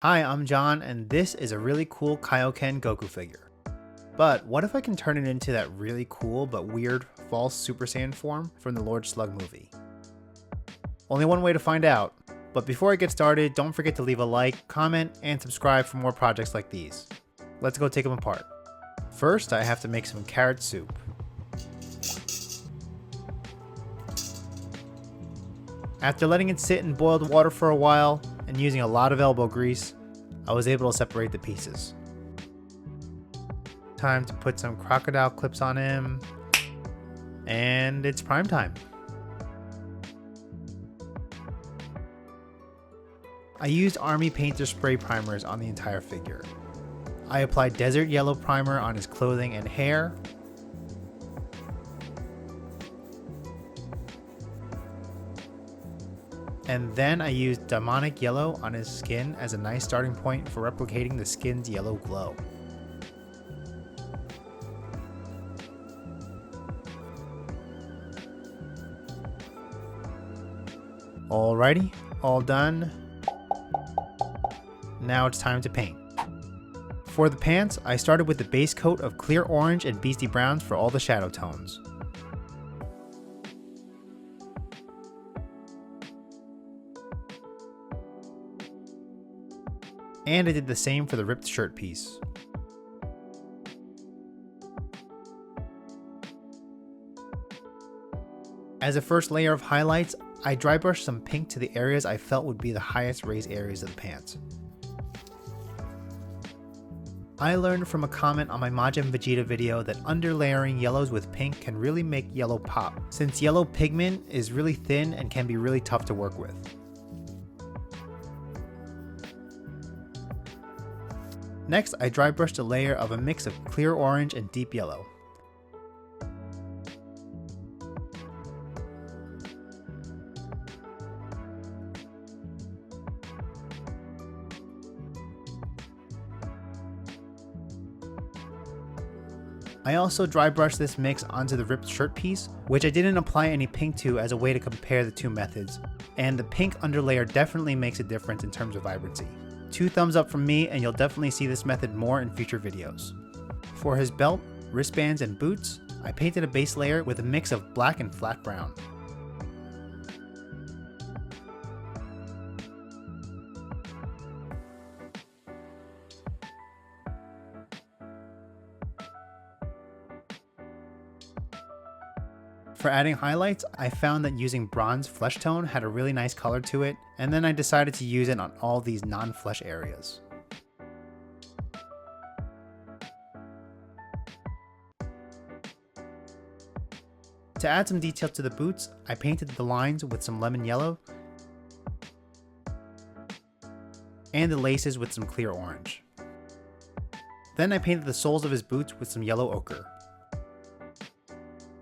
Hi, I'm John, and this is a really cool Kaioken Goku figure. But what if I can turn it into that really cool but weird false Super Saiyan form from the Lord Slug movie? Only one way to find out, but before I get started, don't forget to leave a like, comment, and subscribe for more projects like these. Let's go take them apart. First, I have to make some carrot soup. After letting it sit in boiled water for a while, and using a lot of elbow grease, I was able to separate the pieces. Time to put some crocodile clips on him, and it's prime time. I used Army Painter spray primers on the entire figure. I applied desert yellow primer on his clothing and hair, and then I used demonic yellow on his skin as a nice starting point for replicating the skin's yellow glow. Alrighty, all done. Now it's time to paint. For the pants, I started with the base coat of clear orange and beastie browns for all the shadow tones. And I did the same for the ripped shirt piece. As a first layer of highlights, I dry brushed some pink to the areas I felt would be the highest raise areas of the pants. I learned from a comment on my Majin Vegeta video that underlayering yellows with pink can really make yellow pop, since yellow pigment is really thin and can be really tough to work with. Next, I dry brushed a layer of a mix of clear orange and deep yellow. I also dry brushed this mix onto the ripped shirt piece, which I didn't apply any pink to as a way to compare the two methods, and the pink underlayer definitely makes a difference in terms of vibrancy. 2 thumbs up from me, and you'll definitely see this method more in future videos. For his belt, wristbands, and boots, I painted a base layer with a mix of black and flat brown. For adding highlights, I found that using bronze flesh tone had a really nice color to it, and then I decided to use it on all these non-flesh areas. To add some detail to the boots, I painted the lines with some lemon yellow, and the laces with some clear orange. Then I painted the soles of his boots with some yellow ochre.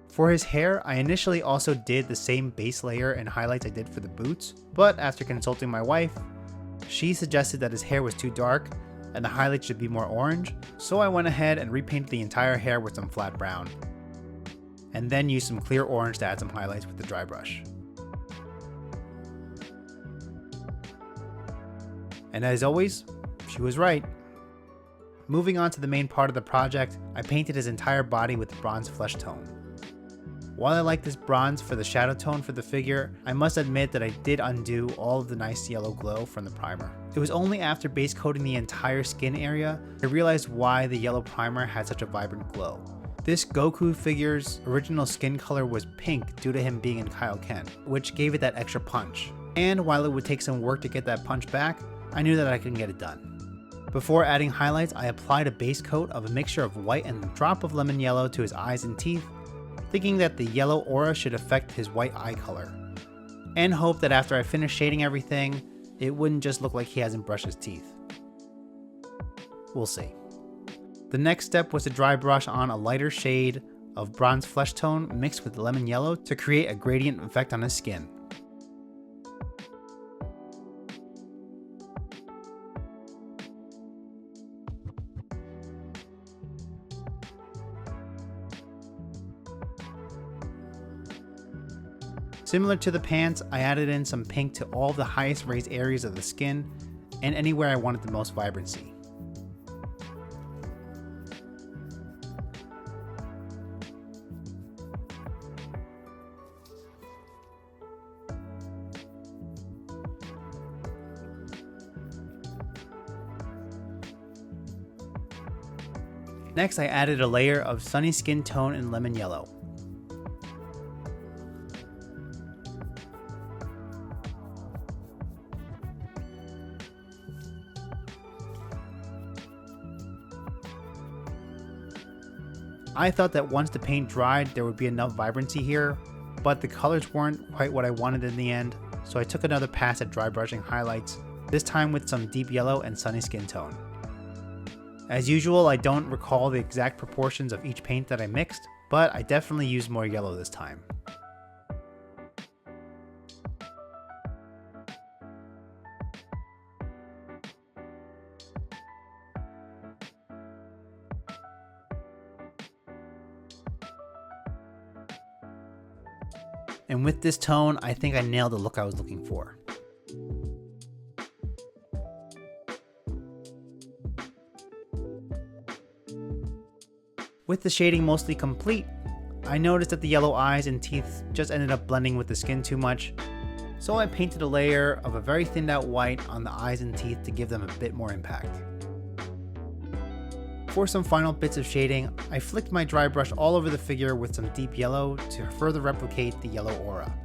For his hair, I initially also did the same base layer and highlights I did for the boots, but after consulting my wife, she suggested that his hair was too dark and the highlights should be more orange, so I went ahead and repainted the entire hair with some flat brown, and then used some clear orange to add some highlights with the dry brush. And as always, she was right. Moving on to the main part of the project, I painted his entire body with the bronze flesh tone. While I like this bronze for the shadow tone for the figure, I must admit that I did undo all of the nice yellow glow from the primer. It was only after base coating the entire skin area, I realized why the yellow primer had such a vibrant glow. This Goku figure's original skin color was pink due to him being in Kaioken, which gave it that extra punch. And while it would take some work to get that punch back, I knew that I could get it done. Before adding highlights, I applied a base coat of a mixture of white and a drop of lemon yellow to his eyes and teeth, thinking that the yellow aura should affect his white eye color, and hope that after I finished shading everything, it wouldn't just look like he hasn't brushed his teeth. We'll see. The next step was to dry brush on a lighter shade of bronze flesh tone mixed with lemon yellow to create a gradient effect on his skin. Similar to the pants, I added in some pink to all the highest raised areas of the skin, and anywhere I wanted the most vibrancy. Next, I added a layer of sunny skin tone in lemon yellow. I thought that once the paint dried, there would be enough vibrancy here, but the colors weren't quite what I wanted in the end, so I took another pass at dry brushing highlights, this time with some deep yellow and sunny skin tone. As usual, I don't recall the exact proportions of each paint that I mixed, but I definitely used more yellow this time. And with this tone, I think I nailed the look I was looking for. With the shading mostly complete, I noticed that the yellow eyes and teeth just ended up blending with the skin too much, so I painted a layer of a very thinned out white on the eyes and teeth to give them a bit more impact. For some final bits of shading, I flicked my dry brush all over the figure with some deep yellow to further replicate the yellow aura.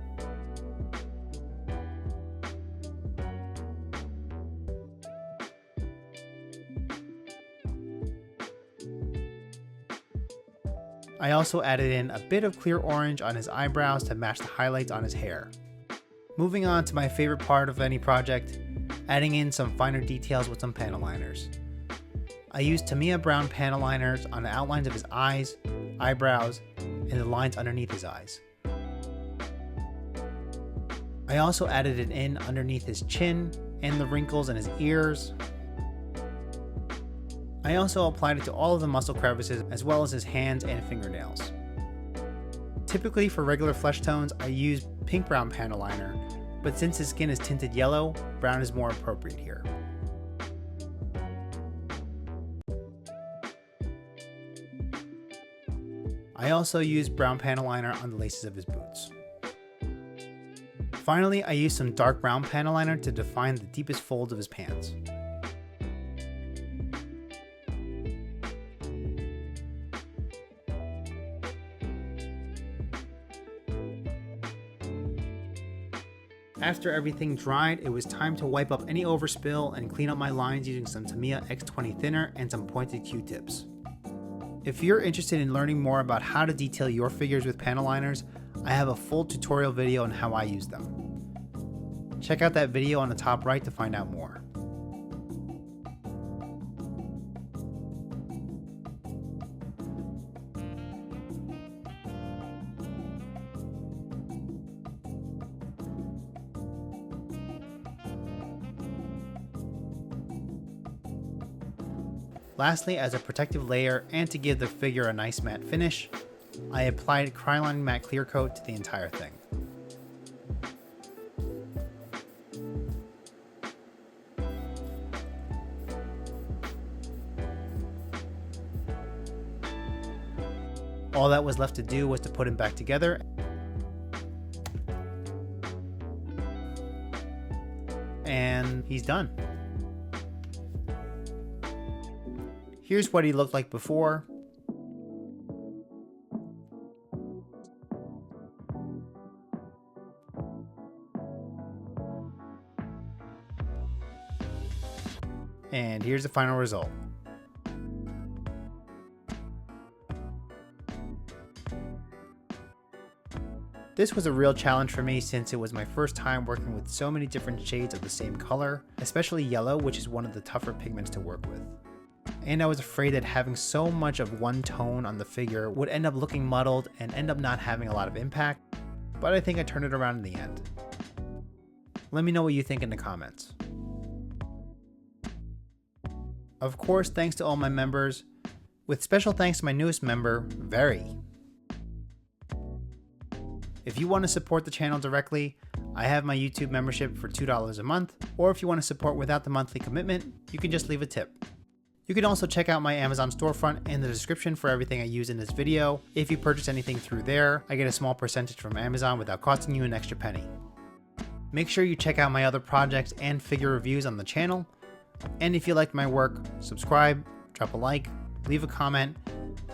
I also added in a bit of clear orange on his eyebrows to match the highlights on his hair. Moving on to my favorite part of any project, adding in some finer details with some panel liners. I used Tamiya brown panel liners on the outlines of his eyes, eyebrows, and the lines underneath his eyes. I also added it in underneath his chin and the wrinkles in his ears. I also applied it to all of the muscle crevices as well as his hands and fingernails. Typically for regular flesh tones, I use pink brown panel liner, but since his skin is tinted yellow, brown is more appropriate here. I also used brown panel liner on the laces of his boots. Finally, I used some dark brown panel liner to define the deepest folds of his pants. After everything dried, it was time to wipe up any overspill and clean up my lines using some Tamiya X20 thinner and some pointed Q-tips. If you're interested in learning more about how to detail your figures with panel liners, I have a full tutorial video on how I use them. Check out that video on the top right to find out more. Lastly, as a protective layer and to give the figure a nice matte finish, I applied Krylon matte clear coat to the entire thing. All that was left to do was to put him back together. And he's done. Here's what he looked like before. And here's the final result. This was a real challenge for me since it was my first time working with so many different shades of the same color, especially yellow, which is one of the tougher pigments to work with. And I was afraid that having so much of one tone on the figure would end up looking muddled and end up not having a lot of impact, but I think I turned it around in the end. Let me know what you think in the comments. Of course, thanks to all my members, with special thanks to my newest member, Very. If you want to support the channel directly, I have my YouTube membership for $2 a month, or if you want to support without the monthly commitment, you can just leave a tip. You can also check out my Amazon storefront in the description for everything I use in this video. If you purchase anything through there, I get a small percentage from Amazon without costing you an extra penny. Make sure you check out my other projects and figure reviews on the channel. And if you liked my work, subscribe, drop a like, leave a comment,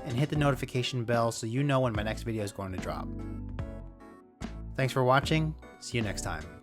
and hit the notification bell so you know when my next video is going to drop. Thanks for watching. See you next time.